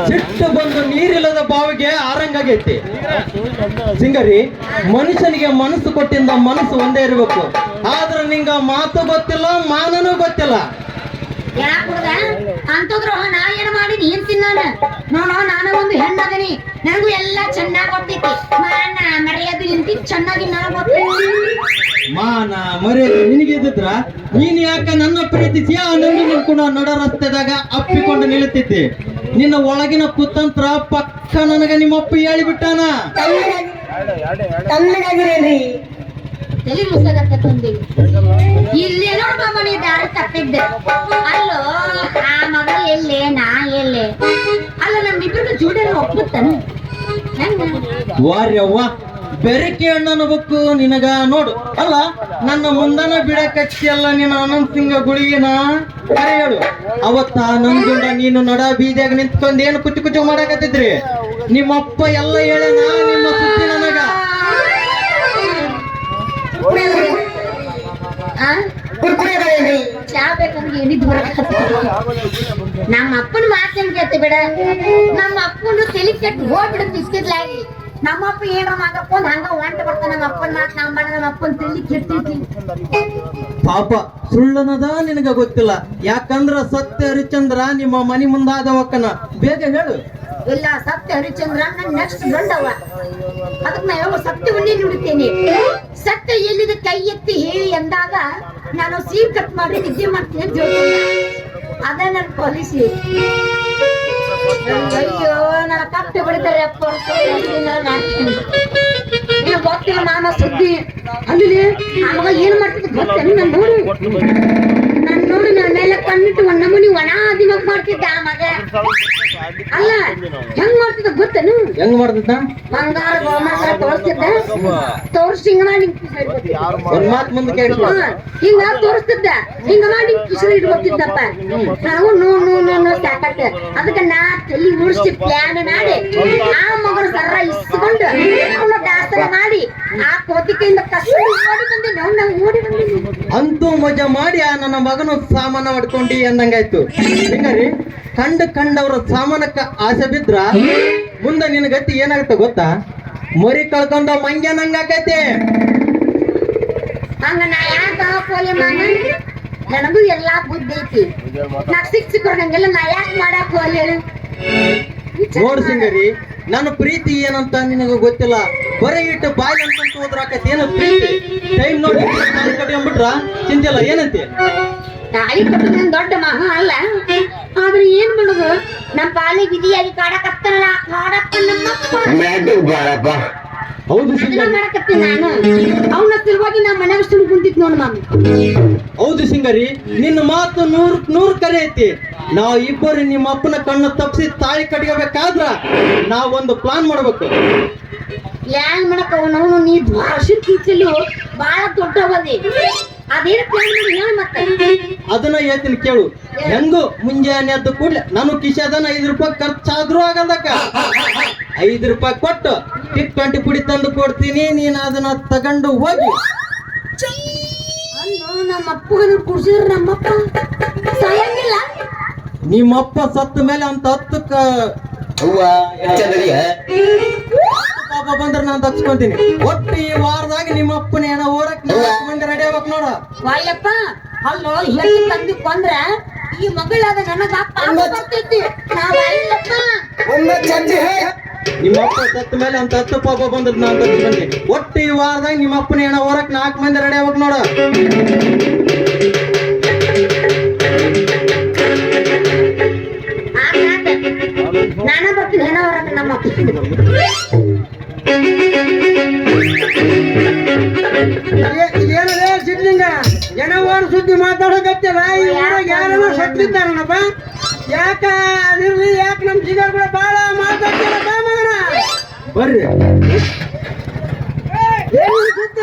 ಸಿಟ್ಟು ಬಂದು ನೀರಿಲ್ಲದ ಬಾವಿಗೆ ಆರಂಗಾಗೈತಿ. ಸಿಂಗರಿ, ಮನುಷ್ಯನಿಗೆ ಮನಸ್ಸು ಕೊಟ್ಟಿಂದ ಮನಸ್ಸು ಒಂದೇ ಇರಬೇಕು. ಆದ್ರೆ ನಿಂಗ ಮಾತು ಗೊತ್ತಿಲ್ಲ, ಮಾನನೂ ಗೊತ್ತಿಲ್ಲ. ಅಂತಂದ್ರು ನಾ ಏನ್ ಮಾಡಿ ನೀನ್ ತಿನ್ನಾನ ನೋಡೋ, ನಾನು ಒಂದು ಹೆಣ್ಣದನಿ, ನನಗೂ ಎಲ್ಲಾ ಚೆನ್ನಾಗ್ ಗೊತ್ತೈತಿ. ಮಾನ ಮರ್ಯಾದೆ ನಿಂತಿ ಚೆನ್ನಾಗಿ ನನಗ್ ಗೊತ್ತೈತಿ. ಮಾನ ಮರ್ಯಾದೆ ನಿನಗೆ ಇದ್ದಿದ್ರ ನೀನ್ ಯಾಕ ನನ್ನ ಪ್ರೀತಿಸಿ ಆ ನಂದು ಕೂಡ ನಡ ರಸ್ತೆದಾಗ ಅಪ್ಪಿಕೊಂಡು ನಿಲ್ಲುತ್ತಿದ್ದೆ. ನಿನ್ನ ಒಳಗಿನ ಕುತಂತ್ರ ಪಕ್ಕ ನನಗ ನಿಮ್ಮಪ್ಪ ಹೇಳಿಬಿಟ್ಟಾನ. ತಲೆ ಮುಸಗತ್ತಂದಿ ಇಲ್ಲೇನೋ ಮನೆ ದಾರಿ ತಪ್ಪಿದ್ದೆ. ಅಲ್ಲೋ ಆ ಮಗ ಎಲ್ಲೆ ನಾ ಎಲ್ಲೆ? ಅಲ್ಲ ನಮ್ಮಿಬ್ರಿಗೂ ಜೋಡಿಯನ್ನು ಒಪ್ಪುತ್ತಾನೆ. ವಾರ್ಯವ್ವ, ಬೆರಕೆ ಹಣ್ಣನ ಬುಕ್ಕು ನಿನಗ ನೋಡು. ಅಲ್ಲ, ನನ್ನ ಮುಂದನ ಬಿಡಕಚ್ಚಿಯಲ್ಲ ನಿನ್ನ ಅನಂತ್ ಸಿಂಗ ಗುಳಿಗಿನ ಕರೆ ಹೇಳು. ಅವತ್ತ ನಂದುಂಡ ನೀನು ನಡ ಬೀದಿಯಾಗ ನಿಂತ್ಕೊಂಡ್ ಏನು ಕುಚ್ಚು ಕುಚ್ಚು ಮಾಡಕತ್ತಿದ್ರಿ. ನಿಮ್ಮಪ್ಪ ಎಲ್ಲ ಹೇಳನ ನಿಮ್ಮ ಸುದ್ದಿ ನನಗ. ಚಾ ಬೇಕಂದ್ರೆ ಏನಿದ್ ನಮ್ಮ ಅಪ್ಪನ ಮಾತೇನ್ ಕೇಳ್ತಿ ಬಿಡ. ನಮ್ಮ ಅಪ್ಪನ ತಲೆ ಕೆಟ್ಟು ಹೋಗ್ಬಿಡುತ್ತೆ ಇಷ್ಟಿದ್ಲಾಗಿ. ನಮ್ಮಪ್ಪ ಏನ್ರ ಮಾತಕ್ಕೊಂಡ್ ಹಂಗ ಹೊಂಟ ಬರ್ತಾನ. ನಮ್ಮ ಅಪ್ಪನ ಮಾತು ನಮ್ಮ ಬಣ್ಣ, ನಮ್ಮ ಅಪ್ಪನ ತಲೆ ಕೆಟ್ಟೈತಿ. ಪಾಪ ಸುಳ್ಳನದ ನಿನಗ ಗೊತ್ತಿಲ್ಲ. ಯಾಕಂದ್ರ ಸತ್ಯ ಹರಿಚಂದ್ರ ನಿಮ್ಮ ಮನಿ ಮುಂದಾದವಕ್ಕನ. ಬೇಗ ಹೇಳು. ಇಲ್ಲ, ಸತ್ಯ ಹರಿಚಂದ್ರ ನನ್ನ ನೆಕ್ಸ್ಟ್ ಗಂಡವ. ಅದಕ್ಕೆ ನಾ ಯಾವ ಸತ್ಯವನ್ನೇ ನುಡಿತೇನೆ. ಸತ್ಯ ಎಲ್ಲಿದೆ ಕೈ ಎತ್ತಿ ಹೇಳಿ ಎಂದಾಗ ನಾನು ಸೀಲ್ ಕಟ್ ಮಾಡಿ ನಿದ್ದೆ ಮಾಡ್ತೀನಿ ಅಂತ ಹೇಳ್ತೀನಿ. ಅದ ನನ್ನ ಪಾಲಿಸಿ. ಅಯ್ಯೋ, ನನ್ನ ಕಪ್ಪೆ ಬಿಡ್ತಾರೆ ಅಪ್ಪ. ಗೊತ್ತಿಲ್ಲ ನಾನು ಸುದ್ದಿ. ಅಲ್ಲಿ ಆವಾಗ ಏನ್ ಮಾಡ್ತಿದ್ದೆ ಗೊತ್ತೇನು? ನಾನು ನೋಡಿ ನನ್ನ ಮೇಲೆ ಕಣ್ಣಿಟ್ಟು ಒಂದ್ ನಮೂನಿ ಒಣ ದಿಮಾಕ್ ಮಾಡ್ತಿದ್ದ ಆ ಮಗ. ಅಲ್ಲ, ಹೆಂಗ್ ಮಾಡ್ತಿದ್ದ ಗೊತ್ತೇನು? ಹೆಂಗ್ ಮಾಡ್ತಿದ್ದ? ಬಂಗಾರ ಗೋಮಾಸ ತೋರಿಸ್ತಿದ್ದ. ತೋರ್ಸಿ ಹಿಂಗ ಮಾಡಿ ಒಂದ್ ಮಾತ್ ಮುಂದೆ ಕೇಳಿಸ್ಕೊ. ಹಿಂಗ ತೋರಿಸ್ತಿದ್ದ. ಹಿಂಗ ಮಾಡಿ ಕಿಶನ್ ಇಟ್ಕೊತಿದ್ದಪ್ಪ. ನಾವು ನೋ ಸಾಕಟ್ಟ. ಅದಕ್ಕೆ ನಾ ತಲೆ ಉಳಿಸಿ ಪ್ಲಾನ್ ಮಾಡಿ ಆ ಮಗನ ಸರ್ರ ಇಸ್ಕೊಂಡು ಅವನ ದಾಸರ ಮಾಡಿ ಆ ಕೋತಿಕೆಯಿಂದ ಕಷ್ಟ ಓಡಿ ಬಂದಿನಿ. ಅವ್ನ ಓಡಿ ಬಂದಿನಿ. ಅಂತೂ ಮಜಾ ಮಾಡಿ ಆ ನನ್ನ ಮಗನ ಸಾಮಾನ ಮಾಡ್ಕೊಂಡಿ ಅಂದಂಗಾಯ್ತು. ಹಿಂಗಾರಿ ಕಂಡವ್ರ ಸಾಮಾನಕ್ಕ ಆಸೆ ಬಿದ್ರ ಮುಂದೆ ನಿನ್ನ ಗತಿ ಏನಾಗುತ್ತೆ ಗೊತ್ತಾ? ಮರಿ ಕಳ್ಕೊಂಡ ಮಂಗ್ಯ ನಂಗಾಕೈತಿ. ಹಂಗ ನಾ ಯಾಕ ಕೋಲಿ ಮಾನ? ನನಗೂ ಎಲ್ಲಾ ಬುದ್ಧಿ ಐತಿ. ನಾ ಸಿಕ್ಸಿಕೊಂಡಂಗೆಲ್ಲ ನಾ ಯಾಕೆ ಮಾಡಕ್ ಹೋಲಿ ಹೇಳು? ನೋಡ್ ಸಿಂಗರಿ, ನನ್ನ ಪ್ರೀತಿ ಏನಂತ ನಿನಗ ಗೊತ್ತಿಲ್ಲ. ಬರೀ ಇಟ್ಟು ಬಾಯಿ ಅಂತ ಹೋದ್ರಾಕೈತಿ ಏನು ಪ್ರೀತಿ? ಟೈಮ್ ನೋಡಿ ಕಟ್ಕೊಂಡ್ಬಿಟ್ರ ಚಿಂತಿಲ್ಲ. ಏನಂತೆ? ತಾಳಿ ಕಟ್ಟೋದ್ ದೊಡ್ಡ ಮಹಾ ಅಲ್ಲ. ಆದ್ರೆ ಏನ್ ಮಾಡುದು, ನಮ್ ಪಾಲಿ ವಿಧಿಯಾಗಿ ಕಾಡಕತ್ತಲ್ಲ. ಹೌದು ಮಾಡಕತ್ತೀನಿ ನಾನು. ಅವನ ಸಲುವಾಗಿ ನಾ ಮನ್ಯಾಗ ಸುಮ್ ಕುಂತಿದ್ ನೋಡ್ ಮಾಮಿ. ಹೌದು ಸಿಂಗರಿ, ನಿನ್ನ ಮಾತು ನೂರ್ ಕರೆ ಐತಿ. ನಾವ್ ಇಬ್ಬರು ನಿಮ್ಮ ಅಪ್ಪನ ಕಣ್ಣು ತಪ್ಪಿಸಿ ತಾಳಿ ಕಟ್ಕೋಬೇಕಾದ್ರ ನಾವೊಂದು ಪ್ಲಾನ್ ಮಾಡ್ಬೇಕು. ಪ್ಲಾನ್ ಮಾಡಕ್ ಅವನವನು ನೀ ಭಾಷೆ ಕಿಚ್ಚಲು ಬಾಳ ದೊಡ್ಡವದಿ. ಅದೇನು ಪ್ಲಾನ್ ಮಾಡಿ ಹೇಳ ಮತ್ತೆ? ಅದನ್ನ ಹೇಳ್ತೀನಿ ಕೇಳು. ಹೆಂಗು ಮುಂಜಾನೆ ಎದ್ದು ಕೂಡ್ಲೆ ನಾನು ಕಿಶಾದನ 5 ರೂಪಾಯಿ ಖರ್ಚಾದ್ರೂ ಆಗಲ್ಲಕ್ಕ. 5 ರೂಪಾಯಿ ಕೊಟ್ಟು ಟಿಕ್ 20 ಪುಡಿ ತಂದು ಕೊಡ್ತೀನಿ. ನೀನ್ ಅದನ್ನ ತಗೊಂಡು ಹೋಗಿ. ನಮ್ಮ ಅಪ್ಪಗನ ಕುಡ್ಸಿದ್ರ ನಮ್ಮಪ್ಪ ಸಾಯಂಗಿಲ್ಲ. ನಿಮ್ಮಪ್ಪ ಸತ್ತ ಮೇಲೆ ಅಂತ 10 ಪಾಪ ಬಂದ್ರೆ ನಾನು ತಪ್ಸ್ಕೊಂತೀನಿ. ಒಟ್ಟು ಈ ವಾರದಾಗ ನಿಮ್ಮ ಅಪ್ಪನ ಏನೋ ಓಡಕ್ ಮಂದಿ ರೆಡಿ ಆಗ್ಬೇಕು ನೋಡ. ವಾಯಪ್ಪ, ಅಲ್ಲೋ ಹೆಣ್ಣು ತಂದಿ ಕೊಂದ್ರ ಈ ಮಗಳಾದ ನನಗ ಪಾಪ ಬರ್ತೈತಿ. ನಿಮ್ಮ ಅಪ್ಪ ಸತ್ತ ಮೇಲೆ ಅಂತ 10 ಪಾಪ ಬಂದ್ರೆ ನಾನು ತಪ್ಸ್ಕೊಂತೀನಿ. ಒಟ್ಟು ಈ ವಾರದಾಗ ನಿಮ್ಮ ಅಪ್ಪನ ಏನೋ ಓಡಕ್ 4 ಮಂದಿ ರೆಡಿ ಆಗ್ಬೇಕು ನೋಡ. ನಾನ ಬರ್ತೀನಿ ಹೆಣ ಹೊರಕ ನಮ್ಮ ಅಪ್ಪ. ಏನದೇ ಸಿದ್ಲಿಂಗ ಜನವಾರ ಸುದ್ದಿ ಮಾತಾಡಕತ್ತೇವ? ಈ ಊರಾಗ ಯಾರನ್ನ ಸತ್ತಿದ್ದಾರನಪ್ಪ? ಯಾಕ ಅದಿರ್ಲಿ, ಯಾಕೆ ನಮ್ ಜಿಗರ್ ಕೂಡ ಬಾಳ ಮಾತಾಡ್ತಾರಪ್ಪ ಮಗನ? ಬರ್ರಿ. ಏನು ಸುತ್ತ